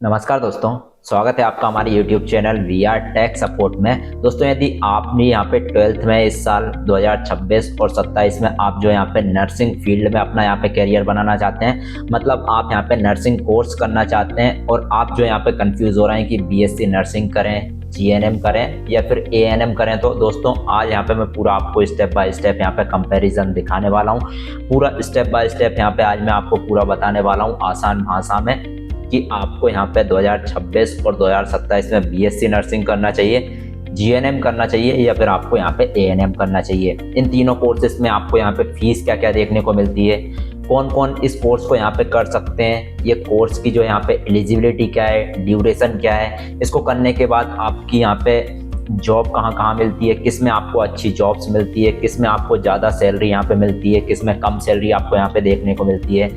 नमस्कार दोस्तों। स्वागत है आपका हमारे YouTube channel we are tech support में। दोस्तों, यदि आपने यहाँ पे 12th में इस साल 2026 और 27 में आप जो यहाँ पे नर्सिंग फील्ड में अपना यहाँ पे करियर बनाना चाहते हैं, मतलब आप यहाँ पे नर्सिंग कोर्स करना चाहते हैं और आप जो यहाँ पे कंफ्यूज हो रहे हैं कि बीएससी नर्सिंग करें, जीएनएम करें या फिर एएनएम करें, तो दोस्तों आज यहाँ पे मैं पूरा आपको स्टेप बाय स्टेप यहाँ पे कंपैरिजन दिखाने वाला हूँ। पूरा स्टेप बाय स्टेप यहाँ पे आज मैं आपको पूरा बताने वाला हूँ आसान भाषा में कि आपको यहाँ पे 2026 और 2027 में बीएससी नर्सिंग करना चाहिए, जीएनएम करना चाहिए या फिर आपको यहाँ पे एएनएम करना चाहिए। इन तीनों कोर्सेज में आपको यहाँ पे फीस क्या क्या देखने को मिलती है, कौन कौन इस कोर्स को यहाँ पे कर सकते हैं, ये कोर्स की जो यहाँ पे एलिजिबिलिटी क्या है, ड्यूरेशन क्या है, इसको करने के बाद आपकी यहाँ पे जॉब कहाँ कहाँ मिलती है, किस में आपको अच्छी जॉब्स मिलती है, किस में आपको ज़्यादा सैलरी यहाँ पे मिलती है, किस में कम सैलरी आपको यहाँ पे देखने को मिलती है,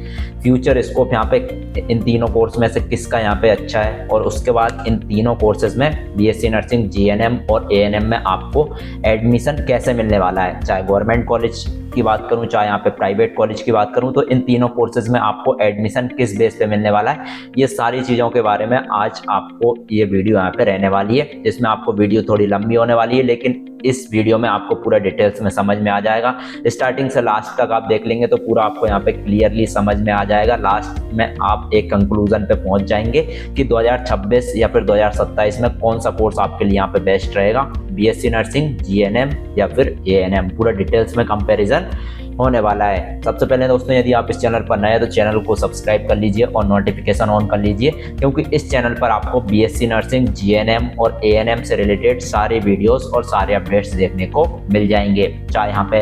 फ्यूचर स्कोप यहाँ पे इन तीनों कोर्स में से किसका यहाँ पे अच्छा है। और उसके बाद इन तीनों कोर्सेज में बीएससी नर्सिंग, जीएनएम और एएनएम में आपको एडमिशन कैसे मिलने वाला है, चाहे गवर्नमेंट कॉलेज की बात करूं चाहे यहाँ पे प्राइवेट कॉलेज की बात करूं, तो इन तीनों कोर्सेज में आपको एडमिशन किस बेस पे मिलने वाला है, ये सारी चीज़ों के बारे में आज आपको ये वीडियो यहाँ पे रहने वाली है। इसमें आपको वीडियो थोड़ी लंबी होने वाली है, लेकिन इस वीडियो में आपको पूरा डिटेल्स में समझ में आ जाएगा। स्टार्टिंग से लास्ट तक आप देख लेंगे तो पूरा आपको यहाँ पे क्लियरली समझ में आ जाएगा। लास्ट में आप एक कंक्लूजन पे पहुंच जाएंगे कि 2026 या फिर 2027 में कौन सा कोर्स आपके लिए यहाँ पे बेस्ट रहेगा, बीएससी नर्सिंग, जीएनएम या फिर एएनएम। पूरा डिटेल्स में कंपैरिजन होने वाला है। सबसे पहले दोस्तों, यदि आप इस चैनल पर नए हैं तो चैनल को सब्सक्राइब कर लीजिए और नोटिफिकेशन ऑन कर लीजिए, क्योंकि इस चैनल पर आपको बीएससी नर्सिंग, जीएनएम और एएनएम से रिलेटेड सारे वीडियोस और सारे अपडेट्स देखने को मिल जाएंगे। चाहे यहाँ पे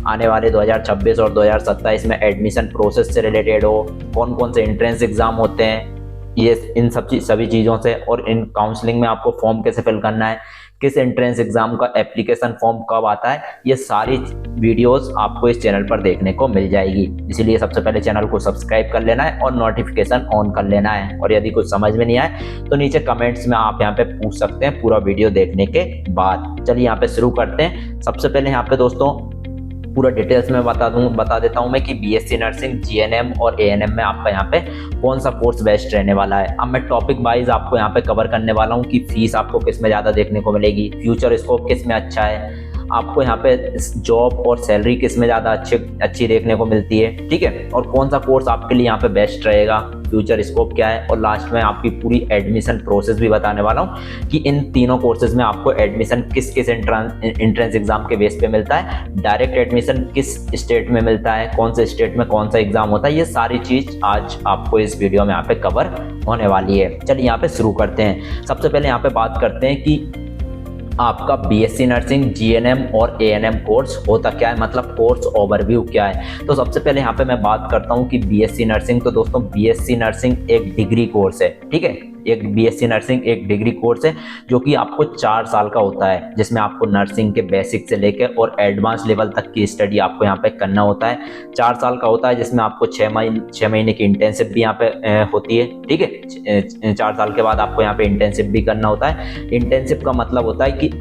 आने वाले 2026 और 2027 में एडमिशन प्रोसेस से रिलेटेड हो, कौन कौन से एंट्रेंस एग्जाम होते हैं, ये इन सभी चीज़ों से, और इन काउंसलिंग में आपको फॉर्म कैसे फिल करना है, किस एंट्रेंस एग्जाम का एप्लीकेशन फॉर्म कब आता है, ये सारी वीडियोस आपको इस चैनल पर देखने को मिल जाएगी। इसीलिए सबसे पहले चैनल को सब्सक्राइब कर लेना है और नोटिफिकेशन ऑन कर लेना है। और यदि कुछ समझ में नहीं आए तो नीचे कमेंट्स में आप यहाँ पे पूछ सकते हैं पूरा वीडियो देखने के बाद। चलिए यहाँ पे शुरू करते हैं। सबसे पहले यहाँ पे दोस्तों पूरा डिटेल्स में बता देता हूँ मैं कि बीएससी नर्सिंग, जीएनएम और एएनएम में आपका यहाँ पे कौन सा कोर्स बेस्ट रहने वाला है। अब मैं टॉपिक वाइज आपको यहाँ पे कवर करने वाला हूँ कि फीस आपको किस में ज़्यादा देखने को मिलेगी, फ्यूचर स्कोप किस में अच्छा है, आपको यहाँ पे जॉब और सैलरी किस में ज़्यादा अच्छी देखने को मिलती है, ठीक है, और कौन सा कोर्स आपके लिए यहाँ पे बेस्ट रहेगा, फ्यूचर स्कोप क्या है, और लास्ट में आपकी पूरी एडमिशन प्रोसेस भी बताने वाला हूँ कि इन तीनों कोर्सेज में आपको एडमिशन किस किस एंट्रेंस एग्जाम के बेस पे मिलता है, डायरेक्ट एडमिशन किस स्टेट में मिलता है, कौन से स्टेट में कौन सा एग्जाम होता है, ये सारी चीज़ आज आपको इस वीडियो में यहाँ पे कवर होने वाली है। चलिए यहाँ पे शुरू करते हैं। सबसे पहले यहाँ पे बात करते हैं कि आपका बीएससी नर्सिंग, जीएनएम और एएनएम कोर्स होता क्या है, मतलब कोर्स ओवरव्यू क्या है। तो सबसे पहले यहाँ पे मैं बात करता हूँ कि बीएससी नर्सिंग, तो दोस्तों बीएससी नर्सिंग एक डिग्री कोर्स है, ठीक है, एक बीएससी नर्सिंग एक डिग्री कोर्स है जो कि आपको 4 साल का होता है, जिसमें आपको नर्सिंग के बेसिक से लेकर और एडवांस लेवल तक की स्टडी आपको यहाँ पे करना होता है। 4 साल का होता है, जिसमें आपको 6 महीने की इंटर्नशिप भी यहाँ पे होती है, ठीक है। 4 साल के बाद आपको यहाँ पे इंटर्नशिप भी करना होता है। इंटर्नशिप का मतलब होता है कि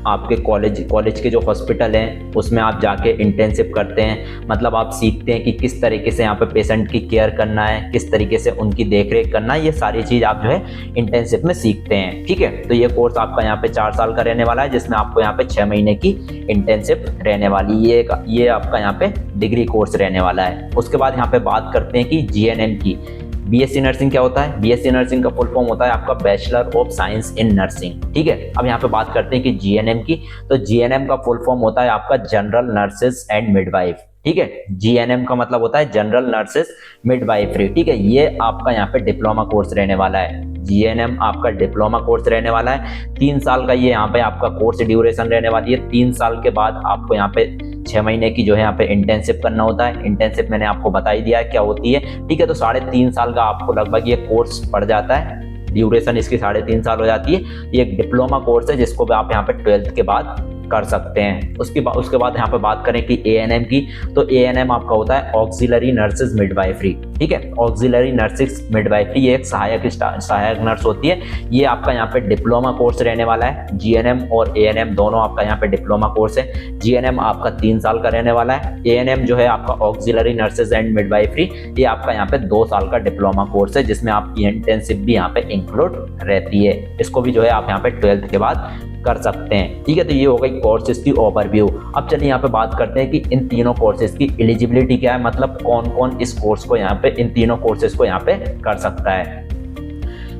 आपके कॉलेज के जो हॉस्पिटल हैं उसमें आप जाके इंटर्नशिप करते हैं, मतलब आप सीखते हैं कि किस तरीके से यहाँ पे पेशेंट की केयर करना है, किस तरीके से उनकी देखरेख करना है, ये सारी चीज़ आप जो है इंटर्नशिप में सीखते हैं, ठीक है। तो ये कोर्स आपका यहाँ पे 4 साल का रहने वाला है, जिसमें आपको यहाँ पे 6 महीने की इंटर्नशिप रहने वाली है। ये आपका यहाँ पे डिग्री कोर्स रहने वाला है। उसके बाद यहाँ पे बात करते हैं कि जीएनएम की। बीएससी नर्सिंग क्या होता है, बीएससी नर्सिंग का फुल फॉर्म होता है आपका bachelor of science in nursing, ठीक है। अब यहाँ पे बात करते हैं कि जीएनएम की, तो जीएनएम का फुल फॉर्म होता है आपका जनरल नर्सेस एंड मिडवाइफ, ठीक है। जीएनएम का मतलब होता है जनरल नर्सेस मिडवाइफरी, ठीक है। ये आपका यहाँ पे डिप्लोमा कोर्स रहने वाला है। जीएनएम आपका डिप्लोमा कोर्स रहने वाला है। 3 साल का ये यहाँ पे आपका कोर्स ड्यूरेशन रहने वाली है। 3 साल के बाद आपको यहाँ पे 6 महीने की जो है यहाँ पे इंटर्नशिप करना होता है। इंटर्नशिप मैंने आपको बता ही दिया है क्या होती है, ठीक है। तो 3.5 साल का आपको लगभग ये कोर्स पड़ जाता है, ड्यूरेशन इसकी 3.5 साल हो जाती है। ये एक डिप्लोमा कोर्स है जिसको भी आप यहाँ पे 12th के बाद कर सकते हैं। उसके बाद यहाँ पे बात करें कि ANM की, तो ANM आपका होता है ऑक्सिलरी नर्सेज मिडवाइफरी। ठीक है, ऑक्सिलरी नर्सेज मिडवाइफरी ये एक सहायक नर्स होती है। ये आपका यहाँ पे डिप्लोमा कोर्स रहने वाला है। GNM और ANM दोनों आपका यहाँ पे डिप्लोमा कोर्स है। GNM आपका 3 साल का रहने वाला है। ANM जो है आपका ऑक्सिलरी नर्सेज एंड मिडवाइफरी, ये आपका यहाँ पे 2 साल का डिप्लोमा कोर्स है, जिसमें आपकी इंटर्नशिप भी यहाँ पे इंक्लूड रहती है। इसको भी जो है आप यहाँ पे 12th के बाद कर सकते हैं। ठीक है, तो ये हो गई कोर्सेज की ओवरव्यू। अब चलिए यहाँ पे बात करते हैं कि इन तीनों कोर्सेज की एलिजिबिलिटी क्या है, मतलब कौन कौन इस कोर्स को यहाँ पे, इन तीनों कोर्सेज को यहाँ पे कर सकता है।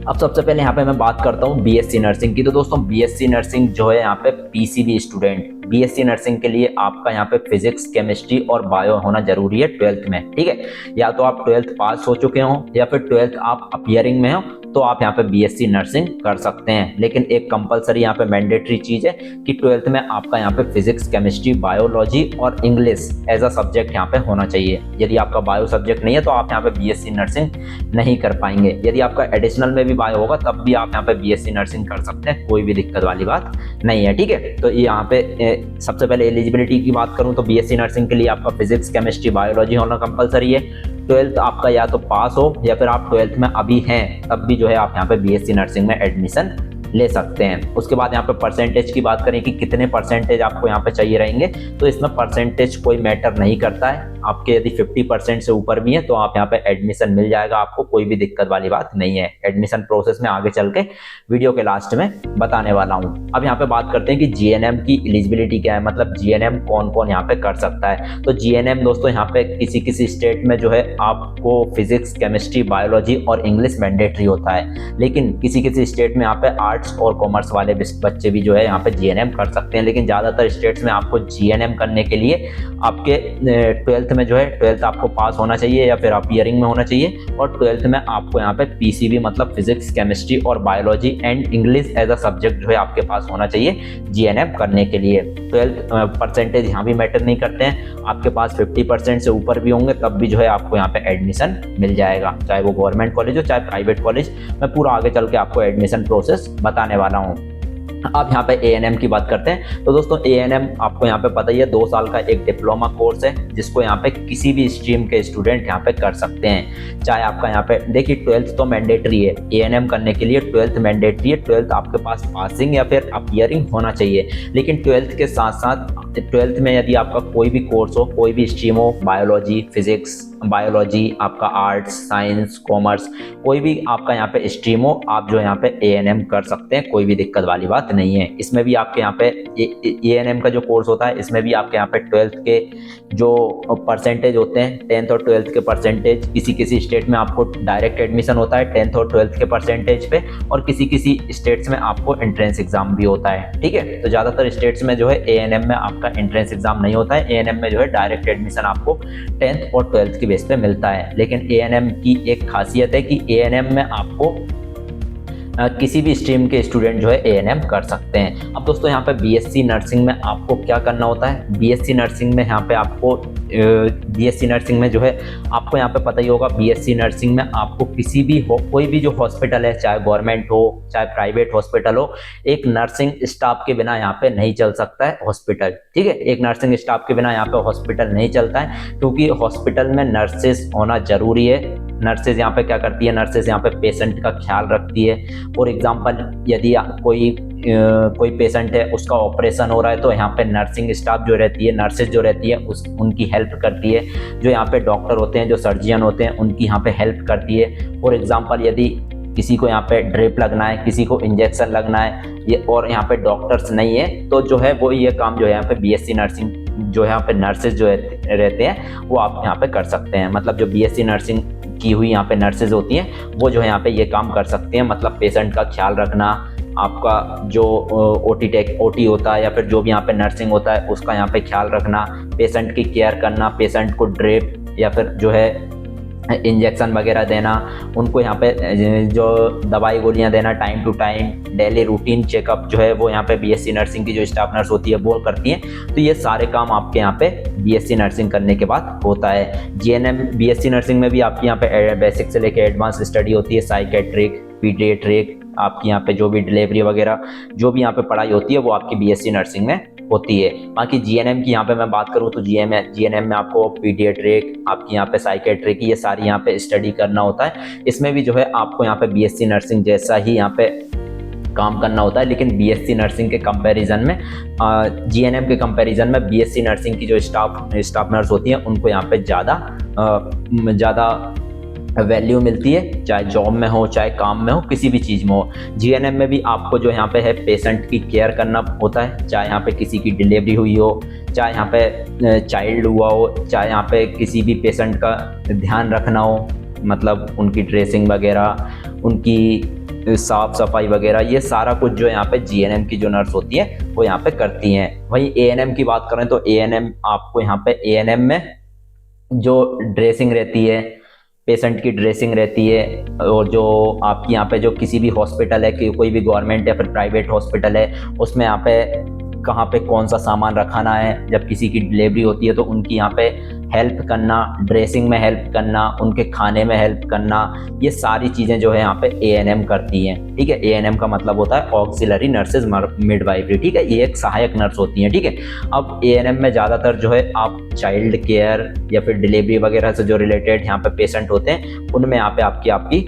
अब सबसे पहले यहाँ पे मैं बात करता हूँ BSc नर्सिंग की। तो दोस्तों BSc नर्सिंग जो है यहाँ पे PCB स्टूडेंट, BSc नर्सिंग के लिए आपका यहाँ पे फिजिक्स, केमिस्ट्री और बायो होना जरूरी है 12th में। ठीक है, या तो आप 12th पास हो चुके हो या फिर 12th आप अपियरिंग में हो, तो आप यहाँ पे BSc नर्सिंग कर सकते हैं। लेकिन एक कंपलसरी यहाँ पे मैंडेटरी चीज है कि 12th में आपका यहाँ पे फिजिक्स, केमिस्ट्री, बायोलॉजी और इंग्लिश एज अ सब्जेक्ट यहाँ पे होना चाहिए। यदि आपका बायो सब्जेक्ट नहीं है तो आप यहाँ पे BSc नर्सिंग नहीं कर पाएंगे। यदि आपका एडिशनल में भी बायो होगा तब भी आप यहाँ पे BSc नर्सिंग कर सकते हैं, कोई भी दिक्कत वाली बात नहीं है। ठीक है, तो यहाँ पे सबसे पहले एलिजिबिलिटी की बात करूँ तो BSc नर्सिंग के लिए आपका फिजिक्स, केमिस्ट्री, बायोलॉजी होना कंपलसरी है। 12th आपका या तो पास हो या फिर आप 12th में अभी हैं, तब भी जो है आप यहाँ पे BSc नर्सिंग में एडमिशन ले सकते हैं। उसके बाद यहाँ पे परसेंटेज की बात करें कि कितने परसेंटेज आपको यहाँ पे चाहिए रहेंगे, तो इसमें परसेंटेज कोई मैटर नहीं करता है। आपके यदि 50% से ऊपर भी है तो आप यहाँ पे एडमिशन मिल जाएगा, आपको कोई भी दिक्कत वाली बात नहीं है। एडमिशन प्रोसेस में आगे चल के वीडियो के लास्ट में बताने वाला हूँ। अब यहाँ पे बात करते हैं कि GNM की एलिजिबिलिटी क्या है, मतलब GNM कौन कौन यहाँ पे कर सकता है। तो GNM दोस्तों यहाँ पे किसी स्टेट में जो है आपको फिजिक्स, केमिस्ट्री, बायोलॉजी और इंग्लिश मैंडेटरी होता है, लेकिन किसी स्टेट में यहाँ पे आर्ट्स और कॉमर्स वाले बच्चे भी जो है यहाँ पे GNM कर सकते हैं। लेकिन ज़्यादातर स्टेट्स में आपको GNM करने के लिए आपके 12th में जो है 12th आपको पास होना चाहिए या फिर अपियरिंग में होना चाहिए, और 12th में आपको यहाँ पे PCB मतलब फिजिक्स, केमिस्ट्री और biology and English as a subject जो है आपके पास होना चाहिए GNM करने के लिए। 12th परसेंटेज यहाँ भी मैटर नहीं करते हैं, आपके पास 50% से ऊपर भी होंगे तब भी जो है आपको यहाँ पे एडमिशन मिल जाएगा, चाहे वो गवर्नमेंट कॉलेज हो चाहे प्राइवेट कॉलेज। मैं पूरा आगे चल के आपको एडमिशन प्रोसेस बताने वाला हूँ। अब यहाँ पे ANM की बात करते हैं। तो दोस्तों ANM आपको यहाँ पे पता ही है 2 साल का एक डिप्लोमा कोर्स है, जिसको यहाँ पे किसी भी स्ट्रीम के स्टूडेंट यहाँ पे कर सकते हैं। चाहे आपका यहाँ पे देखिए 12th तो मैंडेटरी है, ANM करने के लिए 12th मैंडेटरी है। 12th आपके पास पासिंग या फिर अपियरिंग होना चाहिए, लेकिन 12th के साथ साथ 12th में यदि आपका कोई भी कोर्स हो, कोई भी स्ट्रीम हो, बायोलॉजी, फिजिक्स, बायोलॉजी, आपका आर्ट्स, साइंस, कॉमर्स, कोई भी आपका यहाँ पे स्ट्रीम हो, आप जो यहाँ पे ANM कर सकते हैं, कोई भी दिक्कत वाली बात नहीं है। इसमें भी आपके यहाँ पे ANM का जो कोर्स होता है, इसमें भी आपके यहाँ पे 12th के जो परसेंटेज होते हैं, 10th और 12th के परसेंटेज, किसी स्टेट में आपको डायरेक्ट एडमिशन होता है 10th और 12th के परसेंटेज पे, और किसी स्टेट्स में आपको एंट्रेंस एग्जाम भी होता है। ठीक है, तो ज़्यादातर स्टेट्स में जो है ANM में आपका एंट्रेंस एग्जाम नहीं होता है। ANM में जो है डायरेक्ट एडमिशन आपको 10th और 12th की बेस पे मिलता है। लेकिन ANM की एक खासियत है कि ANM में आपको किसी भी स्ट्रीम के स्टूडेंट जो है ANM कर सकते हैं। अब दोस्तों यहाँ पे BSc नर्सिंग में आपको क्या करना होता है, BSc नर्सिंग में यहाँ पे आपको BSc नर्सिंग में जो है आपको यहाँ पे पता ही होगा, BSc नर्सिंग में आपको किसी भी कोई भी जो हॉस्पिटल है, चाहे गवर्नमेंट हो चाहे प्राइवेट हॉस्पिटल हो, एक नर्सिंग स्टाफ के बिना यहाँ पे नहीं चल सकता है हॉस्पिटल। ठीक है, एक नर्सिंग स्टाफ के बिना यहाँ पे हॉस्पिटल नहीं चलता है, क्योंकि हॉस्पिटल में नर्सेज होना जरूरी है। नर्सेज यहाँ पे क्या करती है, नर्सेज यहाँ पे पेशेंट का ख्याल रखती है। फॉर एग्जांपल यदि कोई पेशेंट है, उसका ऑपरेशन हो रहा है, तो यहाँ पे नर्सिंग स्टाफ जो रहती है, नर्सेज जो रहती है उनकी हेल्प करती है। जो यहाँ पे डॉक्टर होते हैं, जो सर्जियन होते हैं, उनकी यहाँ पे हेल्प करती है। फॉर एग्जांपल यदि किसी को यहाँ पे ड्रिप लगना है, किसी को इंजेक्शन लगना है, ये और यहाँ पे डॉक्टर्स नहीं है, तो जो है वो ये काम जो है यहाँ पे BSc नर्सिंग जो यहाँ पे नर्सेज जो रहते हैं वो आप यहाँ पे कर सकते हैं। मतलब जो BSc नर्सिंग की हुई यहाँ पे नर्सेज होती हैं वो जो है यहाँ पे ये काम कर सकते हैं, मतलब पेशेंट का ख्याल रखना, आपका जो OT होता है या फिर जो भी यहाँ पे नर्सिंग होता है उसका यहाँ पे ख्याल रखना, पेशेंट की केयर करना, पेशेंट को ड्रिप या फिर जो है इंजेक्शन वगैरह देना, उनको यहाँ पे जो दवाई गोलियाँ देना time to time, daily routine checkup जो है वो यहाँ पे BSc नर्सिंग की जो स्टाफ नर्स होती है वो करती है। तो ये सारे काम आपके यहाँ पे BSc नर्सिंग करने के बाद होता है। BSc नर्सिंग में भी आपकी यहाँ पे बेसिक से लेकर एडवांस स्टडी होती है, साइकेट्रिक, पीडियाट्रिक, आपकी यहाँ पे जो भी डिलीवरी वगैरह जो भी यहाँ पे पढ़ाई होती है वो आपकी BSc नर्सिंग में होती है। बाकी जीएनएम की यहाँ पे मैं बात करूँ तो जीएनएम में आपको पीडियाट्रिक, आपकी यहाँ पे साइकेट्रिक, ये सारी यहाँ पे स्टडी करना होता है। इसमें भी जो है आपको यहाँ पे बीएससी नर्सिंग जैसा ही यहाँ पे काम करना होता है, लेकिन बीएससी नर्सिंग के कंपैरिजन में, जीएनएम के कंपैरिजन में बीएससी नर्सिंग की जो स्टाफ नर्स होती हैं उनको यहाँ पे ज़्यादा वैल्यू मिलती है, चाहे जॉब में हो, चाहे काम में हो, किसी भी चीज़ में हो। जीएनएम में भी आपको जो यहाँ पे है पेशेंट की केयर करना होता है, चाहे यहाँ पे किसी की डिलीवरी हुई हो, चाहे यहाँ पे चाइल्ड हुआ हो, चाहे यहाँ पे किसी भी पेशेंट का ध्यान रखना हो, मतलब उनकी ड्रेसिंग वगैरह, उनकी साफ सफाई वगैरह, ये सारा कुछ जो यहाँ पे जीएनएम की जो नर्स होती है वो यहाँ पे करती हैं। वहीं एएनएम की बात करें तो एएनएम आपको यहाँ पे एएनएम में जो ड्रेसिंग रहती है, पेशेंट की ड्रेसिंग रहती है, और जो आपकी यहाँ पे जो किसी भी हॉस्पिटल है, कि कोई भी गवर्नमेंट या फिर प्राइवेट हॉस्पिटल है, उसमें यहाँ पे कहाँ पे कौन सा सामान रखाना है, जब किसी की डिलीवरी होती है तो उनकी यहाँ पे हेल्प करना, ड्रेसिंग में हेल्प करना, उनके खाने में हेल्प करना, ये सारी चीज़ें जो है यहाँ पे एएनएम करती हैं। ठीक है, एएनएम का मतलब होता है ऑक्सिलरी नर्सेज मिडवाइफरी। ठीक है, ये एक सहायक नर्स होती हैं। ठीक है, अब एएनएम में ज़्यादातर जो है आप चाइल्ड केयर या फिर डिलीवरी वगैरह से जो रिलेटेड यहाँ पे पेशेंट होते हैं, उनमें यहाँ पे आपकी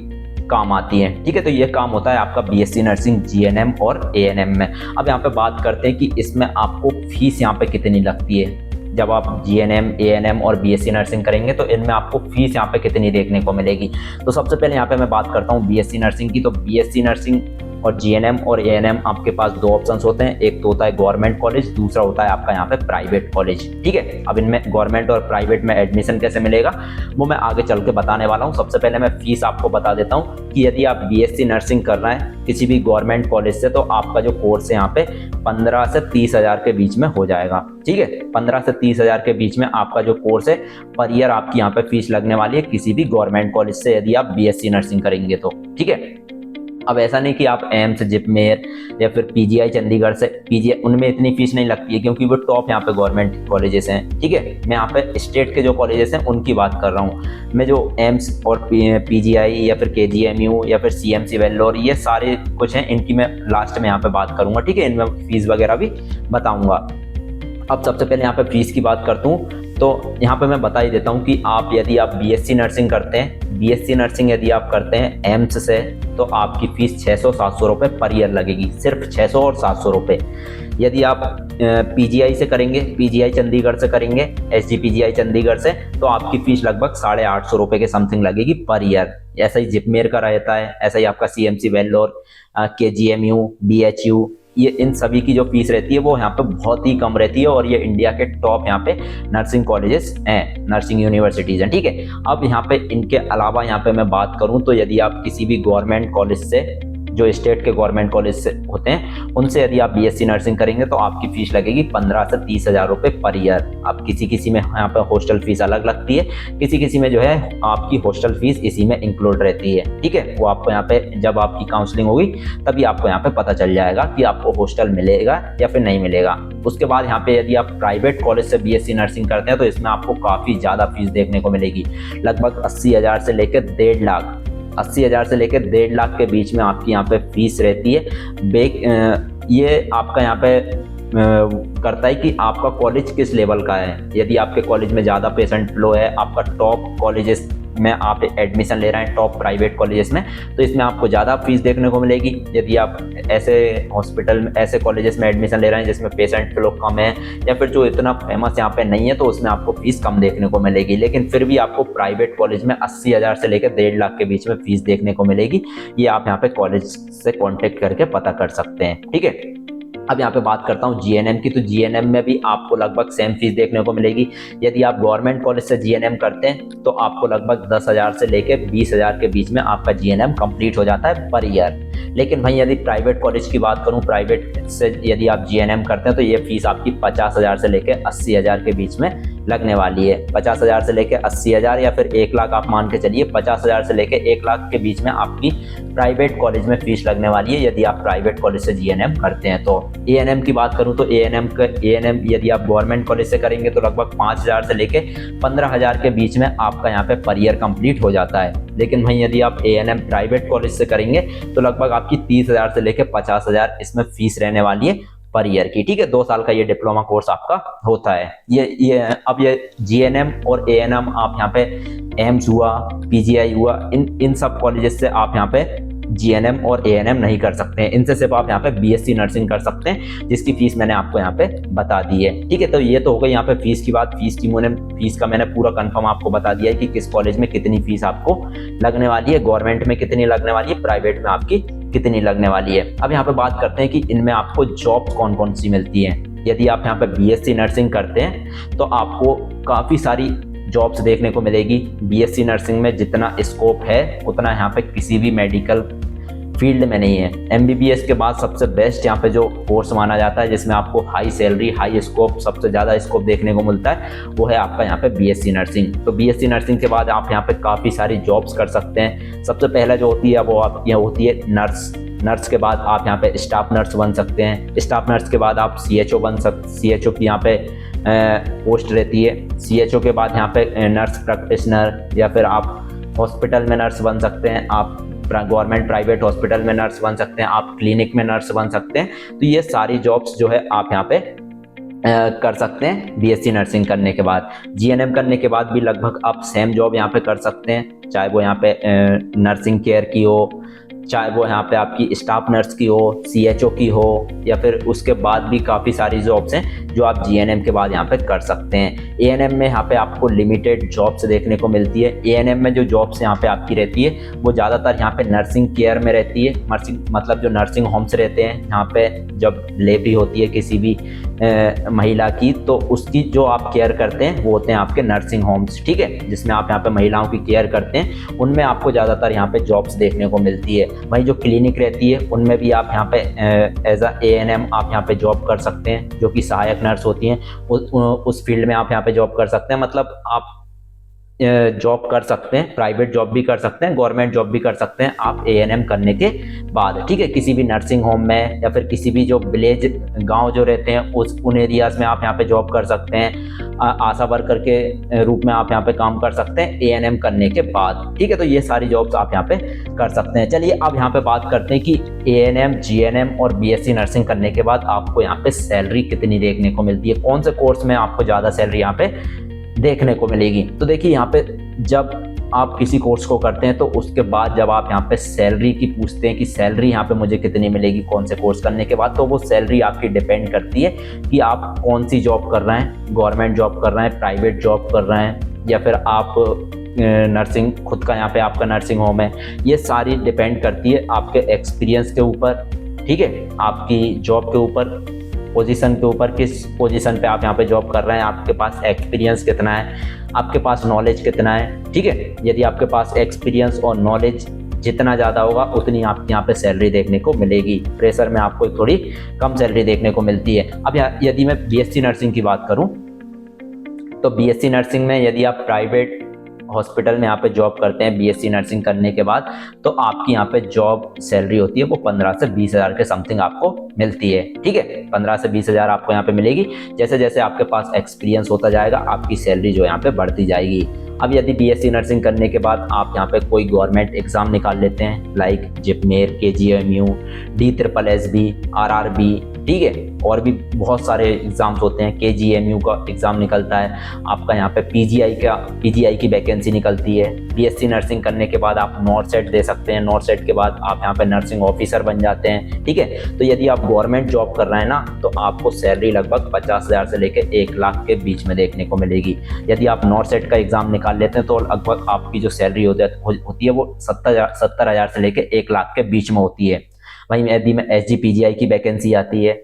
काम आती हैं। ठीक है, तो ये काम होता है आपका बीएससी नर्सिंग, जीएनएम और एएनएम में। अब यहाँ पे बात करते हैं कि इसमें आपको फीस यहाँ पे कितनी लगती है। जब आप जीएनएम, एएनएम और बीएससी नर्सिंग करेंगे तो इनमें आपको फीस यहाँ पे कितनी देखने को मिलेगी। तो सबसे पहले यहाँ पे मैं बात करता हूँ बीएससी नर्सिंग की। तो बीएससी नर्सिंग और जीएनएम और एएनएम आपके पास दो ऑप्शंस होते हैं, एक तो होता है गवर्नमेंट कॉलेज, दूसरा होता है आपका यहाँ पे प्राइवेट कॉलेज। ठीक है, अब इनमें गवर्नमेंट और प्राइवेट में एडमिशन कैसे मिलेगा वो मैं आगे चल के बताने वाला हूँ। सबसे पहले मैं फीस आपको बता देता हूँ कि यदि आप बीएससी नर्सिंग कर रहे हैं किसी भी गवर्नमेंट कॉलेज से, तो आपका जो कोर्स है यहाँ पे 15 से 30 हज़ार के बीच में हो जाएगा। ठीक है, 15 से 30 हज़ार के बीच में आपका जो कोर्स है पर ईयर आपकी यहाँ पे फीस लगने वाली है किसी भी गवर्नमेंट कॉलेज से, यदि आप बीएससी नर्सिंग करेंगे तो। ठीक है, अब ऐसा नहीं कि आप एम्स, जिपमेर या फिर पीजीआई चंडीगढ़ से, पीजीआई उनमें इतनी फीस नहीं लगती है क्योंकि वो टॉप यहाँ पे गवर्नमेंट कॉलेजेस हैं। ठीक है, मैं यहाँ पे स्टेट के जो कॉलेजेस हैं उनकी बात कर रहा हूँ। मैं जो एम्स और पीजीआई या फिर केजीएमयू या फिर सीएमसी वेल्लोर, ये सारे कुछ हैं, इनकी मैं लास्ट में यहाँ पे बात करूँगा। ठीक है, इनमें फीस वगैरह भी बताऊँगा। अब सबसे पहले यहाँ पे फीस की बात करता हूँ तो यहाँ पे मैं बता ही देता हूँ कि यदि आप बीएससी नर्सिंग करते हैं, बीएससी नर्सिंग यदि आप करते हैं एम्स से, तो आपकी फीस 600-700 रुपये पर ईयर लगेगी, सिर्फ 600 और 700 रुपये। यदि आप पीजीआई से करेंगे, पीजीआई चंडीगढ़ से करेंगे, एसजीपीजीआई चंडीगढ़ से, तो आपकी फीस लगभग 850 रुपये के समथिंग लगेगी पर ईयर। ऐसा ही जिपमेर का रहता है, ऐसा ही आपका सीएमसी वेल्लोर, केजीएमयू, बीएचयू, ये इन सभी की जो फीस रहती है वो यहाँ पे बहुत ही कम रहती है, और ये इंडिया के टॉप यहाँ पे नर्सिंग कॉलेजेस हैं, नर्सिंग यूनिवर्सिटीज़ हैं। ठीक है, अब यहाँ पे इनके अलावा यहाँ पे मैं बात करूँ तो यदि आप किसी भी गवर्नमेंट कॉलेज से, जो स्टेट के गवर्नमेंट कॉलेज से होते हैं, उनसे यदि आप बीएससी नर्सिंग करेंगे तो आपकी फीस लगेगी 15 से 30 हज़ार रुपये पर ईयर। अब किसी में यहाँ पे हॉस्टल फीस अलग लगती है, किसी में जो है आपकी हॉस्टल फीस इसी में इंक्लूड रहती है। ठीक है, वो आपको यहाँ पे जब आपकी काउंसलिंग होगी तभी आपको यहाँ पे पता चल जाएगा कि आपको हॉस्टल मिलेगा या फिर नहीं मिलेगा। उसके बाद यहाँ पे यदि आप प्राइवेट कॉलेज से बीएससी नर्सिंग करते हैं तो इसमें आपको काफ़ी ज़्यादा फीस देखने को मिलेगी, लगभग 80 हज़ार से लेकर 1.5 लाख, 80 हज़ार से लेकर 1.5 लाख के बीच में आपकी यहाँ पे फीस रहती है। ये आपका यहाँ पे करता है कि आपका कॉलेज किस लेवल का है। यदि आपके कॉलेज में ज़्यादा पेशेंट फ्लो है, आपका टॉप कॉलेजेस में आप एडमिशन ले रहे हैं, टॉप प्राइवेट कॉलेजेस में, तो इसमें आपको ज़्यादा फीस देखने को मिलेगी। यदि आप ऐसे हॉस्पिटल में, ऐसे कॉलेजेस में एडमिशन ले रहे हैं जिसमें पेशेंट फ्लो कम है या फिर जो इतना फेमस यहाँ पे नहीं है, तो उसमें आपको फीस कम देखने को मिलेगी। लेकिन फिर भी आपको प्राइवेट कॉलेज में 80 हज़ार से लेकर 1.5 लाख के बीच में फीस देखने को मिलेगी। ये आप यहाँ पे कॉलेज से कॉन्टेक्ट करके पता कर सकते हैं। ठीक है, अब यहाँ पे बात करता हूँ जीएनएम की। तो जीएनएम में भी आपको लगभग सेम फीस देखने को मिलेगी। यदि आप गवर्नमेंट कॉलेज से जीएनएम करते हैं तो आपको लगभग 10 हज़ार से लेके 20 हज़ार के बीच में आपका जीएनएम कंप्लीट हो जाता है पर ईयर। लेकिन भाई यदि प्राइवेट कॉलेज की बात करूँ, प्राइवेट से यदि आप जीएनएम करते हैं तो ये फीस आपकी 50 हज़ार से लेके 80 हज़ार के बीच में लगने वाली है। 50 हज़ार से लेके 80 हज़ार या फिर 1 लाख आप मान के चलिए, 50 हज़ार से लेके 1 लाख के बीच में आपकी प्राइवेट कॉलेज में फीस लगने वाली है यदि आप प्राइवेट कॉलेज से जीएनएम करते हैं। तो एएनएम की बात करूं तो एएनएम यदि आप गवर्नमेंट कॉलेज से करेंगे तो लगभग 5 हज़ार से लेके 15 हज़ार के बीच में आपका यहाँ पे पर ईयर कंप्लीट हो जाता है। लेकिन भाई यदि आप एएनएम प्राइवेट कॉलेज से करेंगे तो लगभग आपकी 30 हज़ार से लेके 50 हज़ार इसमें फीस रहने वाली है पर ईयर की। ठीक है, 2 साल का ये डिप्लोमा कोर्स आपका होता है। ये अब ये जीएनएम और एएनएम आप यहाँ पे एम्स हुआ, पीजीआई हुआ, इन सब कॉलेजेस से आप यहाँ पे जीएनएम और एएनएम नहीं कर सकते हैं। इनसे सिर्फ आप यहाँ पे बीएससी नर्सिंग कर सकते हैं, जिसकी फीस मैंने आपको यहाँ पे बता दी है। ठीक है, तो ये तो हो गई यहाँ पे फीस की बात। फीस का मैंने पूरा कंफर्म आपको बता दिया है कि किस कॉलेज में कितनी फीस आपको लगने वाली है, गवर्नमेंट में कितनी लगने वाली है, प्राइवेट में आपकी कितनी लगने वाली है। अब यहाँ पे बात करते हैं कि इनमें आपको जॉब कौन कौन सी मिलती है। यदि आप यहाँ पे बीएससी नर्सिंग करते हैं तो आपको काफ़ी सारी जॉब्स देखने को मिलेगी। बीएससी नर्सिंग में जितना स्कोप है उतना यहाँ पे किसी भी मेडिकल फील्ड में नहीं है। एमबीबीएस के बाद सबसे बेस्ट यहाँ पे जो कोर्स माना जाता है, जिसमें आपको हाई सैलरी, हाई स्कोप, सबसे ज़्यादा स्कोप देखने को मिलता है, वो है आपका यहाँ पे बीएससी नर्सिंग। तो बीएससी नर्सिंग के बाद आप यहाँ पे काफ़ी सारी जॉब्स कर सकते हैं। सबसे पहले जो होती है वो आप यहाँ होती है नर्स के बाद आप यहाँ पे स्टाफ नर्स बन सकते हैं। स्टाफ नर्स के बाद आप सीएचओ सीएचओ की यहाँ पे पोस्ट रहती है। सीएचओ के बाद यहाँ पे नर्स प्रैक्टिशनर, या फिर आप हॉस्पिटल में नर्स बन सकते हैं, आप गवर्नमेंट प्राइवेट हॉस्पिटल में नर्स बन सकते हैं, आप क्लिनिक में नर्स बन सकते हैं। तो ये सारी जॉब्स जो है आप यहाँ पे कर सकते हैं बीएससी नर्सिंग करने के बाद। जीएनएम करने के बाद भी लगभग आप सेम जॉब यहाँ पे कर सकते हैं, चाहे वो यहाँ पे नर्सिंग केयर की हो, चाहे वो यहाँ पे आपकी स्टाफ नर्स की हो, सीएचओ की हो, या फिर उसके बाद भी काफ़ी सारी जॉब्स हैं जो आप जीएनएम के बाद यहाँ पे कर सकते हैं। एएनएम में यहाँ पे आपको लिमिटेड जॉब्स देखने को मिलती है। एएनएम में जो जॉब्स यहाँ पे आपकी रहती है वो ज़्यादातर यहाँ पे नर्सिंग केयर में रहती है। नर्सिंग मतलब जो नर्सिंग होम्स रहते हैं, यहाँ पे जब डिलीवरी होती है किसी भी महिला की, तो उसकी जो आप केयर करते हैं वो होते हैं आपके नर्सिंग होम्स। ठीक है, जिसमें आप यहाँ पे महिलाओं की केयर करते हैं, उनमें आपको ज़्यादातर यहाँ पे जॉब्स देखने को मिलती है। वहीं जो क्लिनिक रहती है उनमें भी आप यहाँ पे एज अ एएनएम आप यहाँ पे जॉब कर सकते हैं, जो कि सहायक नर्स होती हैं। उस फील्ड में आप यहाँ पे जॉब कर सकते हैं। मतलब आप जॉब कर सकते हैं, प्राइवेट जॉब भी कर सकते हैं, गवर्नमेंट जॉब भी कर सकते हैं आप एएनएम करने के बाद। ठीक है, किसी भी नर्सिंग होम में या फिर किसी भी जो विलेज गांव जो रहते हैं उन एरियाज में आप यहाँ पे जॉब कर सकते हैं। आशा वर्कर के रूप में आप यहाँ पे काम कर सकते हैं एएनएम करने के बाद। ठीक है, तो ये सारी जॉब्स आप यहाँ पे कर सकते हैं। चलिए अब यहाँ पे बात करते हैं कि एएनएम, जीएनएम और बीएससी नर्सिंग करने के बाद आपको यहाँ पे सैलरी कितनी देखने को मिलती है, कौन से कोर्स में आपको ज़्यादा सैलरी यहाँ पे देखने को मिलेगी। तो देखिए, यहाँ पे जब आप किसी कोर्स को करते हैं तो उसके बाद जब आप यहाँ पे सैलरी की पूछते हैं कि सैलरी यहाँ पे मुझे कितनी मिलेगी कौन से कोर्स करने के बाद, तो वो सैलरी आपकी डिपेंड करती है कि आप कौन सी जॉब कर रहे हैं, गवर्नमेंट जॉब कर रहे हैं, प्राइवेट जॉब कर रहे हैं, या फिर आप नर्सिंग खुद का यहाँ पे आपका नर्सिंग होम है। ये सारी डिपेंड करती है आपके एक्सपीरियंस के ऊपर। ठीक है, आपकी जॉब के ऊपर, पोजीशन के ऊपर, किस पोजीशन पे आप यहाँ पे जॉब कर रहे हैं, आपके पास एक्सपीरियंस कितना है, आपके पास नॉलेज कितना है। ठीक है, यदि आपके पास एक्सपीरियंस और नॉलेज जितना ज़्यादा होगा उतनी आपकी यहाँ पे सैलरी देखने को मिलेगी। फ्रेशर में आपको थोड़ी कम सैलरी देखने को मिलती है। अब यदि मैं बीएससी नर्सिंग की बात करूँ तो बीएससी नर्सिंग में यदि आप प्राइवेट हॉस्पिटल में यहाँ पे जॉब करते हैं बीएससी नर्सिंग करने के बाद, तो आपकी यहाँ पे जॉब सैलरी होती है वो 15 से 20 हज़ार के समथिंग आपको मिलती है। ठीक है, 15 से 20 हज़ार आपको यहाँ पे मिलेगी। जैसे जैसे आपके पास एक्सपीरियंस होता जाएगा आपकी सैलरी जो यहाँ पे बढ़ती जाएगी। अब यदि बीएससी नर्सिंग करने के बाद आप यहाँ पे कोई गवर्नमेंट एग्जाम निकाल लेते हैं, like JIPMER, KGMU, DSSB, RRB, ठीक है, और भी बहुत सारे एग्जाम्स होते हैं। केजीएमयू का एग्ज़ाम निकलता है आपका, यहाँ पे पीजीआई की वैकेंसी निकलती है। बीएससी नर्सिंग करने के बाद आप नॉर्सेट दे सकते हैं। नॉर्सेट के बाद आप यहाँ पे नर्सिंग ऑफिसर बन जाते हैं। ठीक है, तो यदि आप गवर्नमेंट जॉब कर रहे हैं ना, तो आपको सैलरी लगभग 50 हज़ार से लेकर 1 लाख के बीच में देखने को मिलेगी। यदि आप नॉर्सेट का एग्जाम निकाल लेते हैं तो लगभग आपकी जो सैलरी होती है वो 70 हज़ार से लेकर 1 लाख के बीच में होती है। वहीं यदि में SGPGI की वैकेंसी आती है,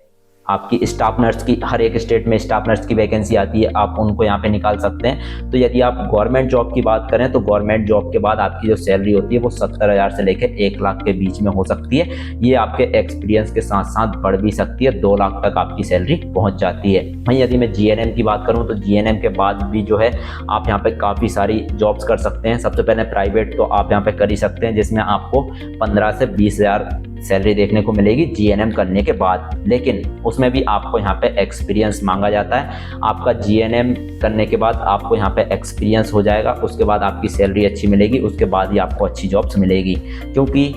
आपकी स्टाफ नर्स की, हर एक स्टेट में स्टाफ नर्स की वैकेंसी आती है, आप उनको यहाँ पे निकाल सकते हैं। तो यदि आप गवर्नमेंट जॉब की बात करें तो गवर्नमेंट जॉब के बाद आपकी जो सैलरी होती है वो 70 हज़ार से लेकर 1 लाख के बीच में हो सकती है। ये आपके एक्सपीरियंस के साथ साथ बढ़ भी सकती है, 2 लाख तक आपकी सैलरी पहुँच जाती है। वहीं यदि मैं GNM की बात करूँ तो GNM के बाद भी जो है आप यहाँ पे काफ़ी सारी जॉब्स कर सकते हैं। सबसे पहले प्राइवेट तो आप यहाँ पे कर ही सकते हैं, जिसमें आपको 15 से 20 हज़ार सैलरी देखने को मिलेगी GNM करने के बाद। लेकिन उसमें भी आपको यहाँ पे एक्सपीरियंस मांगा जाता है। आपका GNM करने के बाद आपको यहाँ पे एक्सपीरियंस हो जाएगा, उसके बाद आपकी सैलरी अच्छी मिलेगी, उसके बाद ही आपको अच्छी जॉब्स मिलेगी। क्योंकि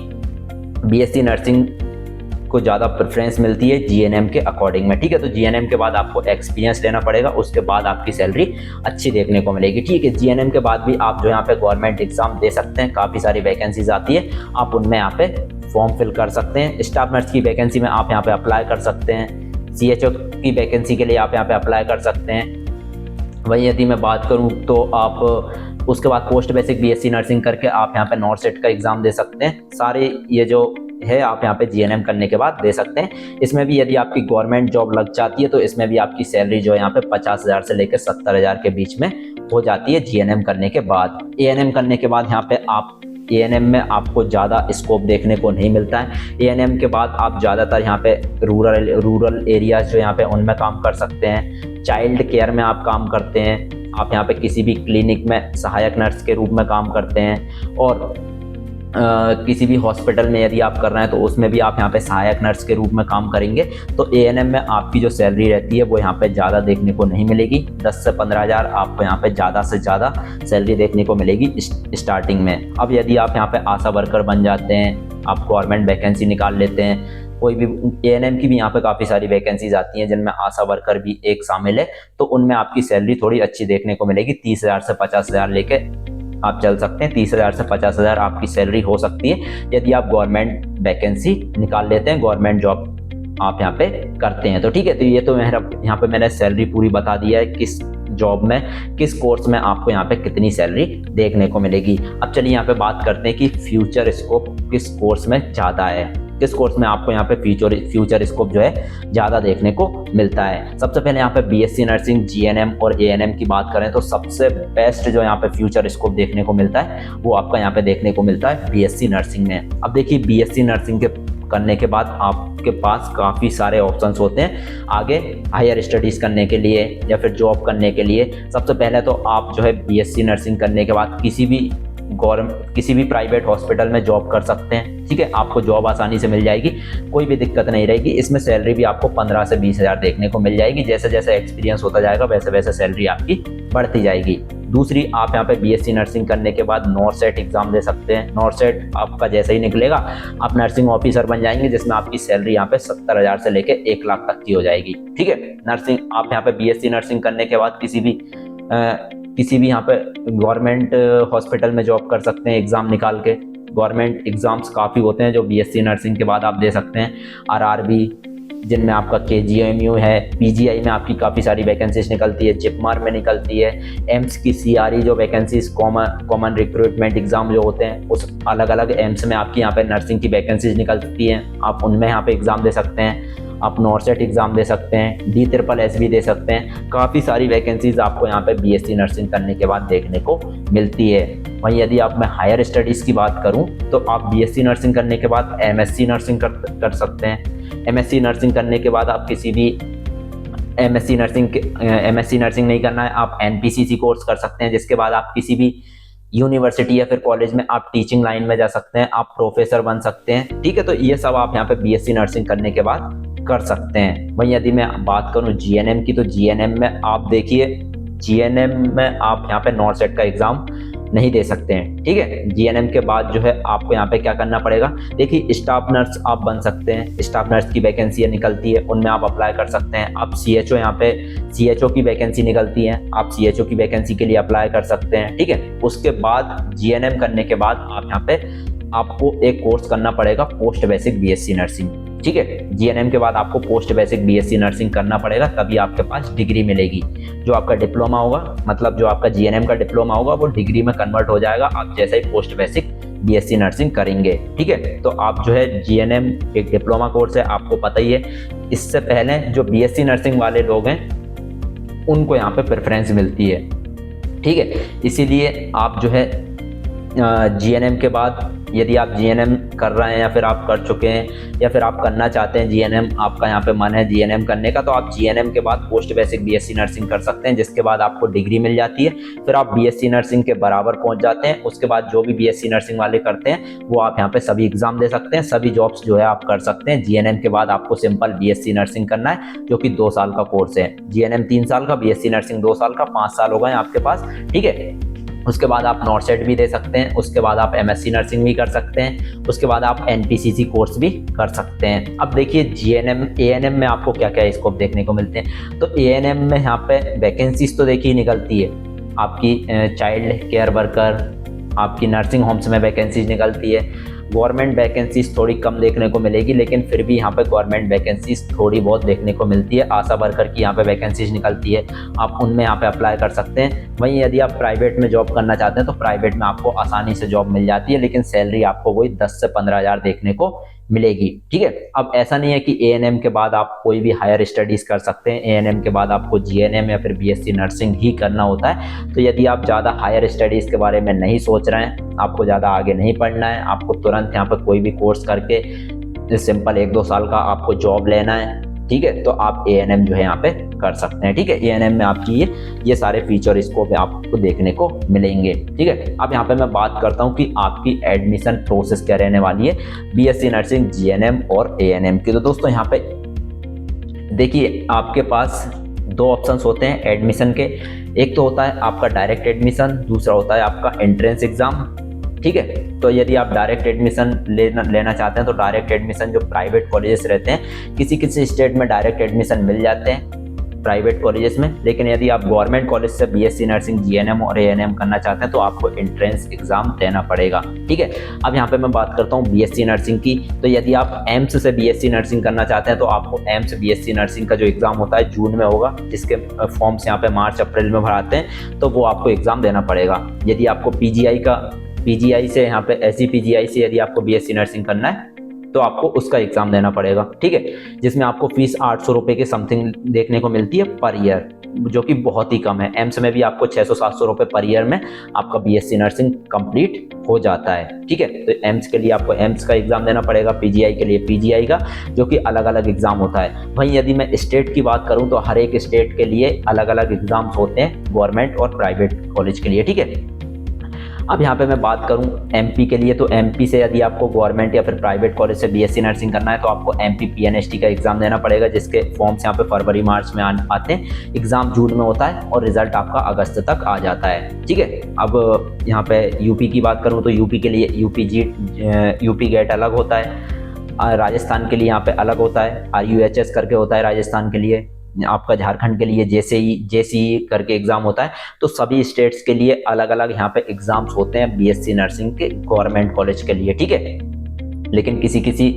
बीएससी नर्सिंग को ज़्यादा प्रेफरेंस मिलती है जीएनएम के अकॉर्डिंग में, ठीक है। तो जीएनएम के बाद आपको एक्सपीरियंस लेना पड़ेगा, उसके बाद आपकी सैलरी अच्छी देखने को मिलेगी, ठीक है। जीएनएम के बाद भी आप जो यहाँ पे गवर्नमेंट एग्जाम दे सकते हैं, काफ़ी सारी वैकेंसीज आती है, आप उनमें यहाँ पे फॉर्म फिल कर सकते हैं। स्टाफ नर्स की वैकेंसी में आप यहाँ पे अप्लाई कर सकते हैं, सीएचओ की वैकेंसी के लिए आप यहाँ पे अप्लाई कर सकते हैं। वही यदि मैं बात करूँ तो आप उसके बाद पोस्ट बेसिक बीएससी नर्सिंग करके आप यहाँ पे नॉर्सेट का एग्ज़ाम दे सकते हैं। सारे ये जो है आप यहाँ पे जीएनएम करने के बाद दे सकते हैं। इसमें भी यदि आपकी गवर्नमेंट जॉब लग जाती है तो इसमें भी आपकी सैलरी जो है यहाँ पे 50,000 से लेकर 70,000 के बीच में हो जाती है जीएनएम करने के बाद। एएनएम करने के बाद यहाँ पे आप एएनएम में आपको ज़्यादा स्कोप देखने को नहीं मिलता है। एएनएम के बाद आप ज़्यादातर यहाँ पे रूरल एरियाज जो यहाँ पे उनमें काम कर सकते हैं। चाइल्ड केयर में आप काम करते हैं, आप यहाँ पे किसी भी क्लिनिक में सहायक नर्स के रूप में काम करते हैं, और किसी भी हॉस्पिटल में यदि आप कर रहे हैं तो उसमें भी आप यहाँ पे सहायक नर्स के रूप में काम करेंगे। तो एएनएम में आपकी जो सैलरी रहती है वो यहाँ पे ज़्यादा देखने को नहीं मिलेगी। 10 से 15,000 आपको यहाँ पे ज़्यादा से ज़्यादा सैलरी देखने को मिलेगी स्टार्टिंग में। अब यदि आप यहाँ पे आशा वर्कर बन जाते हैं, आप गवर्नमेंट वैकेंसी निकाल लेते हैं, कोई भी एएनएम की भी यहाँ पे काफ़ी सारी वैकेंसीज आती हैं जिनमें आशा वर्कर भी एक शामिल है, तो उनमें आपकी सैलरी थोड़ी अच्छी देखने को मिलेगी। 30,000 से 50,000 लेके आप चल सकते हैं। 30,000 से 50,000 आपकी सैलरी हो सकती है यदि आप गवर्नमेंट वैकेंसी निकाल लेते हैं, गवर्नमेंट जॉब आप यहाँ पे करते हैं तो, ठीक है। तो ये तो मेरा यहाँ पे मैंने सैलरी पूरी बता दिया है, किस जॉब में किस कोर्स में आपको यहाँ पे कितनी सैलरी देखने को मिलेगी। अब चलिए यहाँ पे बात करते हैं कि फ्यूचर स्कोप किस कोर्स में ज़्यादा है, किस कोर्स में आपको यहाँ पे फ्यूचर स्कोप जो है ज़्यादा देखने को मिलता है। सबसे पहले यहाँ पे बीएससी नर्सिंग, जीएनएम और एएनएम की बात करें तो सबसे बेस्ट जो यहाँ पे फ्यूचर स्कोप देखने को मिलता है वो आपका यहाँ पे देखने को मिलता है बीएससी नर्सिंग में। अब देखिए बीएससी नर्सिंग के करने के बाद आपके पास काफ़ी सारे ऑप्शंस होते हैं आगे हायर स्टडीज़ करने के लिए या फिर जॉब करने के लिए। सबसे पहले तो आप जो है बीएससी नर्सिंग करने के बाद किसी भी प्राइवेट हॉस्पिटल में जॉब कर सकते हैं, ठीक है। आपको जॉब आसानी से मिल जाएगी, कोई भी दिक्कत नहीं रहेगी। इसमें सैलरी भी आपको 15 से 20,000 देखने को मिल जाएगी। जैसे जैसे एक्सपीरियंस होता जाएगा वैसे वैसे सैलरी आपकी बढ़ती जाएगी। दूसरी, आप यहाँ पे बीएससी नर्सिंग करने के बाद नॉर्सेट एग्जाम दे सकते हैं। नॉर्सेट आपका जैसे ही निकलेगा आप नर्सिंग ऑफिसर बन जाएंगे, जिसमें आपकी सैलरी यहाँ पे 70,000 से लेके 1 लाख तक की हो जाएगी, ठीक है। नर्सिंग आप यहाँ पे बीएससी नर्सिंग करने के बाद किसी भी यहाँ पे गवर्नमेंट हॉस्पिटल में जॉब कर सकते हैं एग्ज़ाम निकाल के। गवर्नमेंट एग्ज़ाम्स काफ़ी होते हैं जो बीएससी नर्सिंग के बाद आप दे सकते हैं। आरआरबी, जिनमें आपका केजीएमयू है, पीजीआई में आपकी काफ़ी सारी वैकेंसीज निकलती है, जिपमार में निकलती है, एम्स की सीआरई जो वैकेंसीज कॉमन रिक्रूटमेंट एग्ज़ाम जो होते हैं उस अलग अलग एम्स में आपकी यहाँ पे नर्सिंग की वैकेंसीज निकलती हैं, आप उनमें यहाँ पे एग्ज़ाम दे सकते हैं। आप नॉर्सेट एग्ज़ाम दे सकते हैं, DSSS भी दे सकते हैं। काफ़ी सारी वैकेंसीज आपको यहाँ पे बीएससी नर्सिंग करने के बाद देखने को मिलती है। वहीं यदि आप मैं हायर स्टडीज़ की बात करूँ तो आप बीएससी नर्सिंग करने के बाद एमएससी नर्सिंग कर सकते हैं। एमएससी नर्सिंग करने के बाद आप किसी भी एमएससी नर्सिंग नहीं करना है, आप एनपीसीसी कोर्स कर सकते हैं, जिसके बाद आप किसी भी यूनिवर्सिटी या फिर कॉलेज में आप टीचिंग लाइन में जा सकते हैं, आप प्रोफेसर बन सकते हैं, ठीक है। तो ये सब आप यहाँ पे बीएससी नर्सिंग करने के बाद कर सकते हैं। वहीं यदि मैं बात करूँ जीएनएम की तो जीएनएम में आप देखिए, जीएनएम में आप यहाँ पे नॉर्सेट का एग्ज़ाम नहीं दे सकते हैं, ठीक है। जीएनएम के बाद जो है आपको यहाँ पे क्या करना पड़ेगा, देखिए स्टाफ नर्स आप बन सकते हैं, स्टाफ नर्स की वैकेंसी निकलती है, उनमें आप अप्लाई कर सकते हैं। आप सीएचओ, यहाँ पे सीएचओ की वैकेंसी निकलती है, आप सीएचओ की वैकेंसी के लिए अप्लाई कर सकते हैं, ठीक है। उसके बाद जीएनएम करने के बाद आप यहाँ पे आपको एक कोर्स करना पड़ेगा, पोस्ट बेसिक बीएससी नर्सिंग, ठीक है। जीएनएम के बाद आपको पोस्ट बेसिक बीएससी नर्सिंग करना पड़ेगा, तभी आपके पास डिग्री मिलेगी। जो आपका डिप्लोमा होगा, मतलब जो आपका जीएनएम का डिप्लोमा होगा वो डिग्री में कन्वर्ट हो जाएगा आप जैसे ही पोस्ट बेसिक बीएससी नर्सिंग करेंगे, ठीक है। तो आप जो है जीएनएम एक डिप्लोमा कोर्स है, आपको पता ही है। इससे पहले जो बीएससी नर्सिंग वाले लोग हैं उनको यहाँ पे प्रेफरेंस मिलती है, ठीक है। इसीलिए आप जो है जीएनएम के बाद यदि आप जीएनएम कर रहे हैं या फिर आप कर चुके हैं या फिर आप करना चाहते हैं जीएनएम, आपका यहाँ पे मन है जीएनएम करने का, तो आप जीएनएम के बाद पोस्ट बेसिक बीएससी नर्सिंग कर सकते हैं, जिसके बाद आपको डिग्री मिल जाती है। फिर आप बीएससी नर्सिंग के बराबर पहुंच जाते हैं। उसके बाद जो भी बीएससी नर्सिंग वाले करते हैं वो आप यहाँ पे सभी एग्जाम दे सकते हैं, सभी जॉब्स जो है आप कर सकते हैं। जीएनएम के बाद आपको सिंपल बीएससी नर्सिंग करना है, जो कि 2 साल का कोर्स है। जीएनएम 3 साल का, बीएससी नर्सिंग 2 साल का, 5 साल हो गए आपके पास, ठीक है। उसके बाद आप नॉर्सेट भी दे सकते हैं, उसके बाद आप एमएससी नर्सिंग भी कर सकते हैं, उसके बाद आप एनपीसीसी कोर्स भी कर सकते हैं। अब देखिए जीएनएम एएनएम में आपको क्या क्या स्कोप देखने को मिलते हैं। तो एएनएम में यहाँ पे वैकेंसीज तो देखिए निकलती है, आपकी चाइल्ड केयर वर्कर, आपकी नर्सिंग होम्स में वैकेंसीज निकलती है। गवर्नमेंट वैकेंसीज थोड़ी कम देखने को मिलेगी, लेकिन फिर भी यहाँ पे गवर्नमेंट वैकेंसीज थोड़ी बहुत देखने को मिलती है। आशा वर्कर की यहाँ पे वैकेंसीज निकलती है, आप उनमें यहाँ पे अप्लाई कर सकते हैं। वहीं यदि आप प्राइवेट में जॉब करना चाहते हैं तो प्राइवेट में आपको आसानी से जॉब मिल जाती है, लेकिन सैलरी आपको वही 10 से 15 हज़ार देखने को मिलेगी। ठीक है, अब ऐसा नहीं है कि एएनएम के बाद आप कोई भी हायर स्टडीज कर सकते हैं, एएनएम के बाद आपको जीएनएम या फिर बीएससी नर्सिंग ही करना होता है। तो यदि आप ज़्यादा हायर स्टडीज के बारे में नहीं सोच रहे हैं, आपको ज़्यादा आगे नहीं पढ़ना है, आपको तुरंत यहाँ पर कोई भी कोर्स करके सिंपल 1-2 साल का आपको जॉब लेना है, ठीक है, तो आप एएनएम जो है यहाँ पे कर सकते हैं। ठीक है, एएनएम में आपकी ये सारे फीचर स्कोप आपको देखने को मिलेंगे। ठीक है, अब यहाँ पे मैं बात करता हूँ कि आपकी एडमिशन प्रोसेस क्या रहने वाली है बीएससी नर्सिंग, जीएनएम और एएनएम की। तो दोस्तों यहाँ पे देखिए आपके पास 2 ऑप्शंस होते हैं एडमिशन के। एक तो होता है आपका डायरेक्ट एडमिशन, दूसरा होता है आपका एंट्रेंस एग्जाम। ठीक है, तो यदि आप डायरेक्ट एडमिशन लेना चाहते हैं तो डायरेक्ट एडमिशन जो प्राइवेट कॉलेजेस रहते हैं, किसी स्टेट में डायरेक्ट एडमिशन मिल जाते हैं प्राइवेट कॉलेजेस में, लेकिन यदि आप गवर्नमेंट कॉलेज से बीएससी नर्सिंग, जीएनएम और एएनएम करना चाहते हैं तो आपको एंट्रेंस एग्जाम देना पड़ेगा। ठीक है, अब यहाँ पे मैं बात करता हूँ बीएससी नर्सिंग की। तो यदि आप एम्स से बीएससी नर्सिंग करना चाहते हैं तो आपको एम्स बीएससी नर्सिंग का जो एग्जाम होता है जून में होगा, जिसके फॉर्म्स यहाँ पे मार्च अप्रैल में भराते हैं, तो वो आपको एग्जाम देना पड़ेगा। यदि आपको पीजीआई से यहाँ पे ऐसी पीजीआई से यदि आपको बीएससी नर्सिंग करना है तो आपको उसका एग्जाम देना पड़ेगा। ठीक है, जिसमें आपको फीस 800 रुपये के समथिंग देखने को मिलती है पर ईयर, जो कि बहुत ही कम है। एम्स में भी आपको 600-700 रुपये पर ईयर में आपका बीएससी नर्सिंग कंप्लीट हो जाता है। ठीक है, तो एम्स के लिए आपको एम्स का एग्जाम देना पड़ेगा, पीजीआई के लिए पीजीआई का, जो कि अलग अलग एग्जाम होता है। वहीं यदि मैं स्टेट की बात करूं तो हर एक स्टेट के लिए अलग अलग एग्जाम्स होते हैं, गवर्नमेंट और प्राइवेट कॉलेज के लिए। ठीक है, अब यहाँ पे मैं बात करूँ एमपी के लिए, तो एमपी से यदि आपको गवर्नमेंट या फिर प्राइवेट कॉलेज से बीएससी नर्सिंग करना है तो आपको एमपी पीएनएसटी का एग्जाम देना पड़ेगा, जिसके फॉर्म्स यहाँ पे फरवरी मार्च में आते हैं। एग्जाम जून में होता है और रिजल्ट आपका अगस्त तक आ जाता है। ठीक है, अब यहाँ पे यूपी की बात करूँ तो यूपी के लिए यूपी गेट अलग होता है, राजस्थान के लिए यहाँ पे अलग होता है, RUHS करके होता है राजस्थान के लिए, आपका झारखंड के लिए जेसीई करके एग्जाम होता है। तो सभी स्टेट्स के लिए अलग अलग यहाँ पे एग्जाम्स होते हैं बीएससी नर्सिंग के गवर्नमेंट कॉलेज के लिए। ठीक है, लेकिन किसी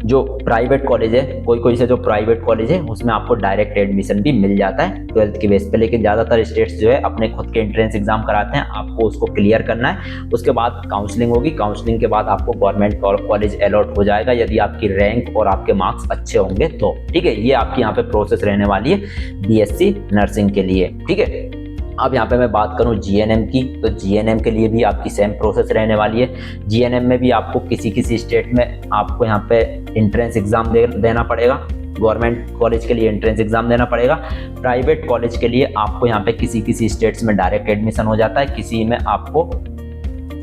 जो प्राइवेट कॉलेज है, कोई से जो प्राइवेट कॉलेज है उसमें आपको डायरेक्ट एडमिशन भी मिल जाता है 12th के बेस पे, लेकिन ज़्यादातर स्टेट्स जो है अपने खुद के एंट्रेंस एग्जाम कराते हैं, आपको उसको क्लियर करना है। उसके बाद काउंसलिंग होगी, काउंसलिंग के बाद आपको गवर्नमेंट कॉलेज अलॉट हो जाएगा यदि आपकी रैंक और आपके मार्क्स अच्छे होंगे तो। ठीक है, ये आपकी यहाँ पे प्रोसेस रहने वाली है बीएससी नर्सिंग के लिए। ठीक है, अब यहाँ पे मैं बात करूँ जीएनएम की, तो जीएनएम के लिए भी आपकी सेम प्रोसेस रहने वाली है। जीएनएम में भी आपको किसी स्टेट में आपको यहाँ पे एंट्रेंस एग्जाम देना पड़ेगा, गवर्नमेंट कॉलेज के लिए एंट्रेंस एग्जाम देना पड़ेगा, प्राइवेट कॉलेज के लिए आपको यहाँ पे किसी स्टेट्स में डायरेक्ट एडमिशन हो जाता है, किसी में आपको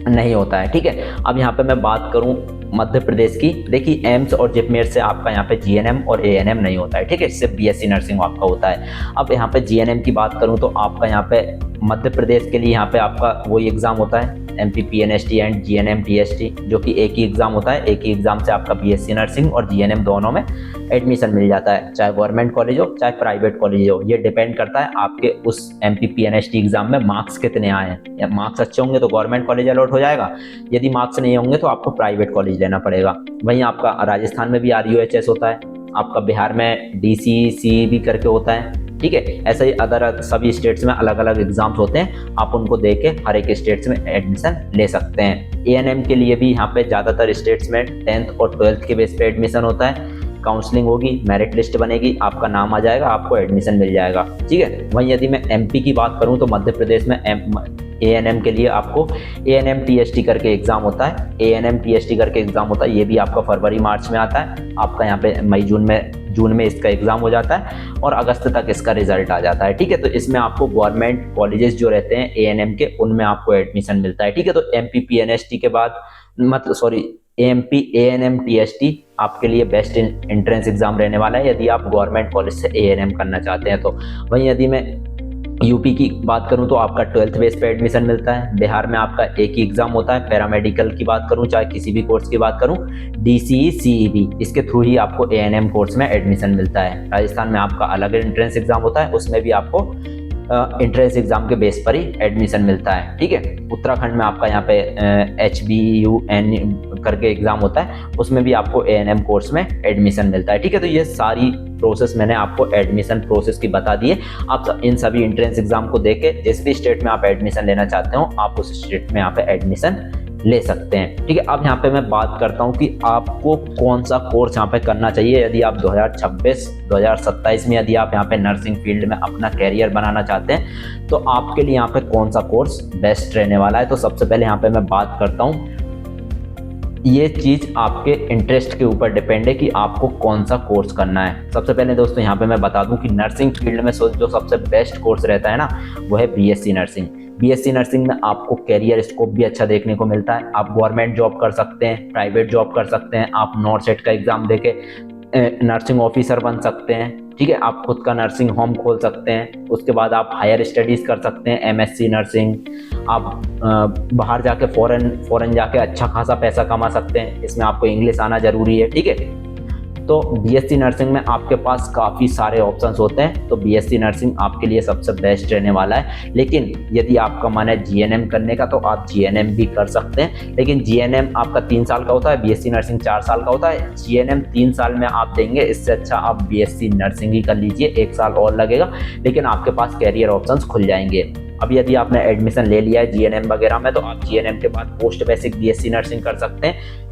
नहीं होता है। ठीक है, अब यहाँ पे मैं बात करूँ मध्य प्रदेश की, देखिए एम्स और जिपमेर से आपका यहाँ पे जीएनएम और एएनएम नहीं होता है। ठीक है, सिर्फ बीएससी नर्सिंग आपका होता है। अब यहाँ पे जीएनएम की बात करूँ तो आपका यहाँ पे मध्य प्रदेश के लिए यहाँ पे आपका वही एग्जाम होता है, MP PNST and GNM TST, जो कि एक ही एग्जाम होता है। एक ही एग्जाम से आपका बीएससी नर्सिंग और जीएनएम दोनों में एडमिशन मिल जाता है, चाहे गवर्नमेंट कॉलेज हो चाहे प्राइवेट कॉलेज हो। ये डिपेंड करता है आपके उस एमपी पीएनएसटी एग्जाम में मार्क्स कितने आए हैं। या मार्क्स अच्छे होंगे तो गवर्नमेंट कॉलेज अलॉट हो जाएगा, यदि मार्क्स नहीं होंगे तो आपको प्राइवेट कॉलेज लेना पड़ेगा। वहीं आपका राजस्थान में भी RUHS होता है, आपका बिहार में DCC भी करके होता है। ठीक है, ऐसे ही अदर सभी स्टेट्स में अलग अलग एग्जाम्स होते हैं, आप उनको दे के हर एक स्टेट्स में एडमिशन ले सकते हैं। एएनएम के लिए भी यहाँ पे ज़्यादातर स्टेट्स में 10th और 12th के बेस पे एडमिशन होता है, काउंसलिंग होगी, मेरिट लिस्ट बनेगी, आपका नाम आ जाएगा, आपको एडमिशन मिल जाएगा। ठीक है, वहीं यदि मैं एमपी की बात करूँ तो मध्य प्रदेश में एएनएम के लिए आपको ANM TST करके एग्जाम होता है, ANM TST करके एग्जाम होता है। ये भी आपका फरवरी मार्च में आता है, आपका यहाँ पे मई जून में इसका एग्जाम हो जाता है और अगस्त तक इसका रिजल्ट आ जाता है। ठीक है, तो इसमें आपको गवर्नमेंट कॉलेजेस जो रहते हैं ANM के, उनमें आपको एडमिशन मिलता है। ठीक है, तो MP PNST के बाद AMP ANM TST आपके लिए बेस्ट एंट्रेंस एग्जाम रहने वाला है यदि आप गवर्नमेंट कॉलेज से ANM करना चाहते हैं तो। वहीं यदि मैं यूपी की बात करूं तो आपका 12th बेस पे एडमिशन मिलता है। बिहार में आपका एक ही एग्जाम होता है। पैरामेडिकल की बात करूं, चाहे किसी भी कोर्स की बात करूं, DCE CEB इसके थ्रू ही आपको ANM कोर्स में एडमिशन मिलता है। राजस्थान में आपका अलग एंट्रेंस एग्जाम होता है, उसमें भी आपको एंट्रेंस एग्जाम के बेस पर ही एडमिशन मिलता है। ठीक है। उत्तराखंड में आपका यहाँ पे HBUN करके एग्जाम होता है, उसमें भी आपको ANM कोर्स में एडमिशन मिलता है। ठीक है। तो ये सारी प्रोसेस मैंने आपको एडमिशन प्रोसेस की बता दी है। आप इन सभी एंट्रेंस एग्जाम को देके जिस भी स्टेट में आप एडमिशन लेना चाहते हो, आप उस स्टेट में यहाँ पे एडमिशन ले सकते हैं। ठीक है। अब यहाँ पे मैं बात करता हूँ कि आपको कौन सा कोर्स यहाँ पे करना चाहिए। यदि आप 2026-2027 में यदि आप यहाँ पे नर्सिंग फील्ड में अपना कैरियर बनाना चाहते हैं, तो आपके लिए यहाँ पे कौन सा कोर्स बेस्ट रहने वाला है। तो सबसे पहले यहाँ पे मैं बात करता हूँ, ये चीज़ आपके इंटरेस्ट के ऊपर डिपेंड है कि आपको कौन सा कोर्स करना है। सबसे पहले दोस्तों यहाँ पे मैं बता दूं कि नर्सिंग फील्ड में जो सबसे बेस्ट कोर्स रहता है ना, वो है BSc नर्सिंग। BSc नर्सिंग में आपको कैरियर स्कोप भी अच्छा देखने को मिलता है। आप गवर्नमेंट जॉब कर सकते हैं, प्राइवेट जॉब कर सकते हैं, आप नॉर्सेट का एग्जाम देके नर्सिंग ऑफिसर बन सकते हैं। ठीक है। आप खुद का नर्सिंग होम खोल सकते हैं। उसके बाद आप हायर स्टडीज़ कर सकते हैं, MSc नर्सिंग। आप बाहर जाके फॉरेन जाके अच्छा खासा पैसा कमा सकते हैं। इसमें आपको इंग्लिश आना जरूरी है। ठीक है। तो BSc नर्सिंग में आपके पास काफ़ी सारे ऑप्शंस होते हैं, तो BSc नर्सिंग आपके लिए सबसे बेस्ट रहने वाला है। लेकिन यदि आपका मन है GNM करने का, तो आप GNM भी कर सकते हैं। लेकिन GNM आपका 3 साल का होता है, BSc नर्सिंग 4 साल का होता है। GNM 3 साल में आप देंगे, इससे अच्छा आप BSc नर्सिंग ही कर लीजिए। 1 साल और लगेगा, लेकिन आपके पास कैरियर ऑप्शंस खुल जाएंगे। अब यदि आपने एडमिशन ले लिया है GNM वगैरह में, तो आप GNM के बाद पोस्ट बेसिक BSc नर्सिंग कर सकते हैं।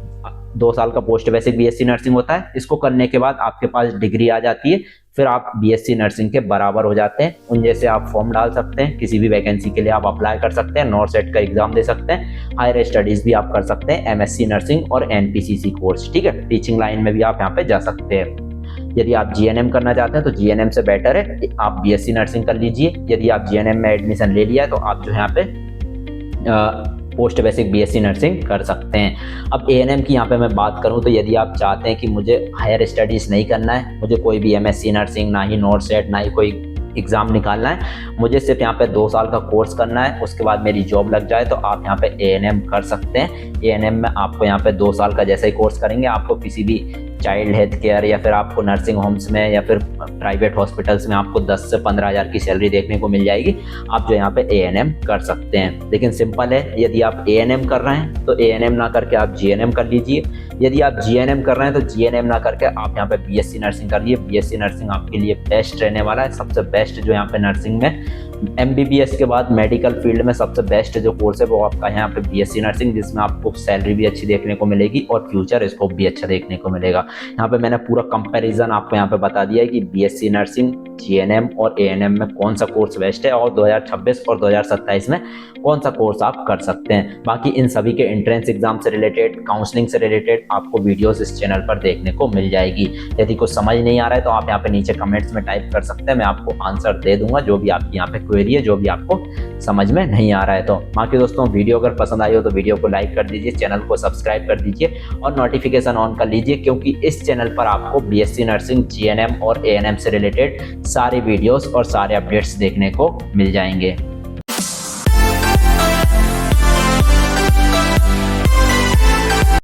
2 साल का पोस्ट बेसिक BSc नर्सिंग होता है। इसको करने के बाद आपके पास डिग्री आ जाती है, फिर आप BSc नर्सिंग के बराबर हो जाते हैं। उन जैसे आप फॉर्म डाल सकते हैं, किसी भी वैकेंसी के लिए आप अप्लाई कर सकते हैं, नॉर्सेट का एग्जाम दे सकते हैं, हायर स्टडीज भी आप कर सकते हैं, MSc नर्सिंग और NPCC कोर्स। ठीक है। टीचिंग लाइन में भी आप यहाँ पे जा सकते हैं। यदि आप GNM करना चाहते हैं तो GNM से बेटर है आप BSc नर्सिंग कर लीजिए। यदि आप GNM में एडमिशन ले लिया है, तो आप जो यहाँ पे पोस्ट बेसिक BSc नर्सिंग कर सकते हैं। अब ANM की यहाँ पे मैं बात करूँ, तो यदि आप चाहते हैं कि मुझे हायर स्टडीज़ नहीं करना है, मुझे कोई भी MSc नर्सिंग, ना ही नॉर्सेट, ना ही कोई एग्ज़ाम निकालना है, मुझे सिर्फ यहाँ पे 2 साल का कोर्स करना है, उसके बाद मेरी जॉब लग जाए, तो आप यहाँ पे ANM कर सकते हैं। ANM में आपको यहाँ पे 2 साल का जैसा ही कोर्स करेंगे, आपको किसी भी चाइल्ड हेल्थ केयर या फिर आपको नर्सिंग होम्स में या फिर प्राइवेट हॉस्पिटल्स में आपको 10 से 15 हज़ार की सैलरी देखने को मिल जाएगी। आप जो यहाँ पे ANM कर सकते हैं। लेकिन सिंपल है, यदि आप ANM कर रहे हैं तो ANM ना करके आप GNM कर लीजिए। यदि आप GNM कर रहे हैं तो GNM ना करके आप यहाँ पे BSc नर्सिंग कर लीजिए। BSc नर्सिंग आपके लिए बेस्ट रहने वाला है। सबसे बेस्ट जो यहाँ पे नर्सिंग में MBBS के बाद मेडिकल फील्ड में सबसे बेस्ट जो कोर्स है वो आपका यहाँ पे BSc नर्सिंग, जिसमें आपको सैलरी भी अच्छी देखने को मिलेगी और फ्यूचर स्कोप भी अच्छा देखने को मिलेगा। यहाँ पे मैंने पूरा कंपैरिजन आपको यहाँ पे बता दिया है कि BSc नर्सिंग, GNM और ANM में कौन सा कोर्स बेस्ट है और 2026 और 2027 में कौन सा कोर्स आप कर सकते हैं। बाकी इन सभी के एंट्रेंस एग्जाम से रिलेटेड, काउंसलिंग से रिलेटेड आपको वीडियोस इस चैनल पर देखने को मिल जाएगी। यदि कुछ समझ नहीं आ रहा है तो आप यहाँ पे नीचे कमेंट्स में टाइप कर सकते हैं, मैं आपको आंसर दे दूंगा जो भी आपकी यहाँ पे क्वेरी है, जो भी आपको समझ में नहीं आ रहा है। तो बाकी दोस्तों, वीडियो अगर पसंद आई हो तो वीडियो को लाइक कर दीजिए, चैनल को सब्सक्राइब कर दीजिए और नोटिफिकेशन ऑन कर लीजिए, क्योंकि इस चैनल पर आपको BSc नर्सिंग, GNM और ANM से रिलेटेड सारे वीडियोस और सारे अपडेट्स देखने को मिल जाएंगे।